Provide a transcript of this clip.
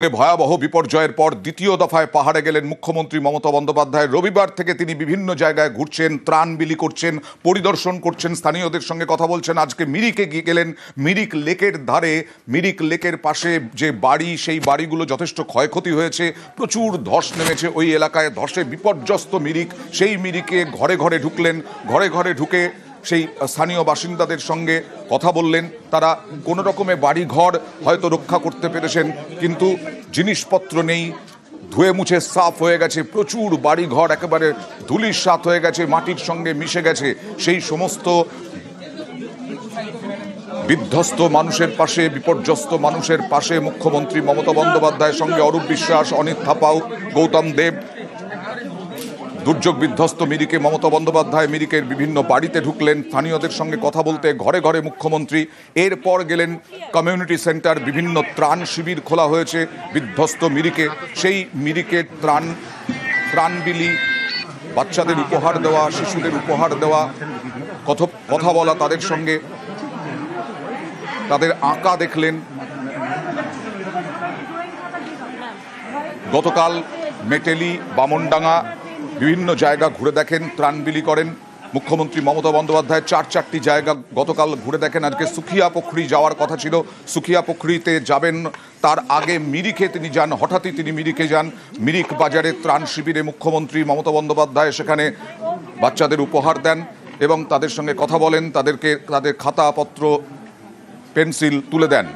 ভয়াবহ বিপর্যয়ের পর দ্বিতীয় দফায় পাহাড়ে গেলেন মুখ্যমন্ত্রী মমতা বন্দ্যোপাধ্যায়। রবিবার থেকে তিনি বিভিন্ন জায়গায় ঘুরছেন, ত্রাণ বিলি করছেন, পরিদর্শন করছেন, স্থানীয়দের সঙ্গে কথা বলছেন। আজকে মিরিকে গিয়ে গেলেন। মিরিক লেকের ধারে, মিরিক লেকের পাশে যে বাড়ি, সেই বাড়িগুলো যথেষ্ট ক্ষয়ক্ষতি হয়েছে, প্রচুর ধস নেমেছে ওই এলাকায়। ধসে বিপর্যস্ত মিরিক, সেই মিরিকে ঘরে ঘরে ঢুকলেন। ঘরে ঘরে ঢুকে সেই স্থানীয় বাসিন্দাদের সঙ্গে কথা বললেন। তারা কোনো রকমে বাড়ি ঘর হয়তো রক্ষা করতে পেরেছেন, কিন্তু জিনিসপত্র নেই, ধুয়ে মুছে সাফ হয়ে গেছে। প্রচুর বাড়ি ঘর একেবারে ধূলিসাৎ হয়ে গেছে, মাটির সঙ্গে মিশে গেছে। সেই সমস্ত বিধ্বস্ত মানুষের পাশে, বিপর্যস্ত মানুষের পাশে মুখ্যমন্ত্রী মমতা বন্দ্যোপাধ্যায়ের সঙ্গে অরূপ বিশ্বাস, অনিত থাপাও, গৌতম দেব। দুর্যোগ বিধ্বস্ত মিরিকে মমতা বন্দ্যোপাধ্যায় মিরিকের বিভিন্ন বাড়িতে ঢুকলেন, স্থানীয়দের সঙ্গে কথা বলতে ঘরে ঘরে মুখ্যমন্ত্রী। এরপর গেলেন কমিউনিটি সেন্টার, বিভিন্ন ত্রাণ শিবির খোলা হয়েছে বিধ্বস্ত মিরিকে। সেই মিরিকে ত্রাণ বিলি, বাচ্চাদের উপহার দেওয়া, শিশুদের উপহার দেওয়া, কথা বলা তাদের সঙ্গে, তাদের আঁকা দেখলেন। গতকাল মেটেলি, বামনডাঙ্গা বিভিন্ন জায়গা ঘুরে দেখেন, ত্রাণ বিলি করেন মুখ্যমন্ত্রী মমতা বন্দ্যোপাধ্যায়। চারটি জায়গা গতকাল ঘুরে দেখেন। আজকে সুখিয়া পুখরি যাওয়ার কথা ছিল, সুখিয়া পুখরিতে যাবেন। তার আগে মিরিকে তিনি যান, হঠাৎই তিনি মিরিকে যান। মিরিক বাজারে ত্রাণ শিবিরে মুখ্যমন্ত্রী মমতা বন্দ্যোপাধ্যায় সেখানে বাচ্চাদের উপহার দেন এবং তাদের সঙ্গে কথা বলেন, তাদেরকে তাদের খাতাপত্র, পেন্সিল তুলে দেন।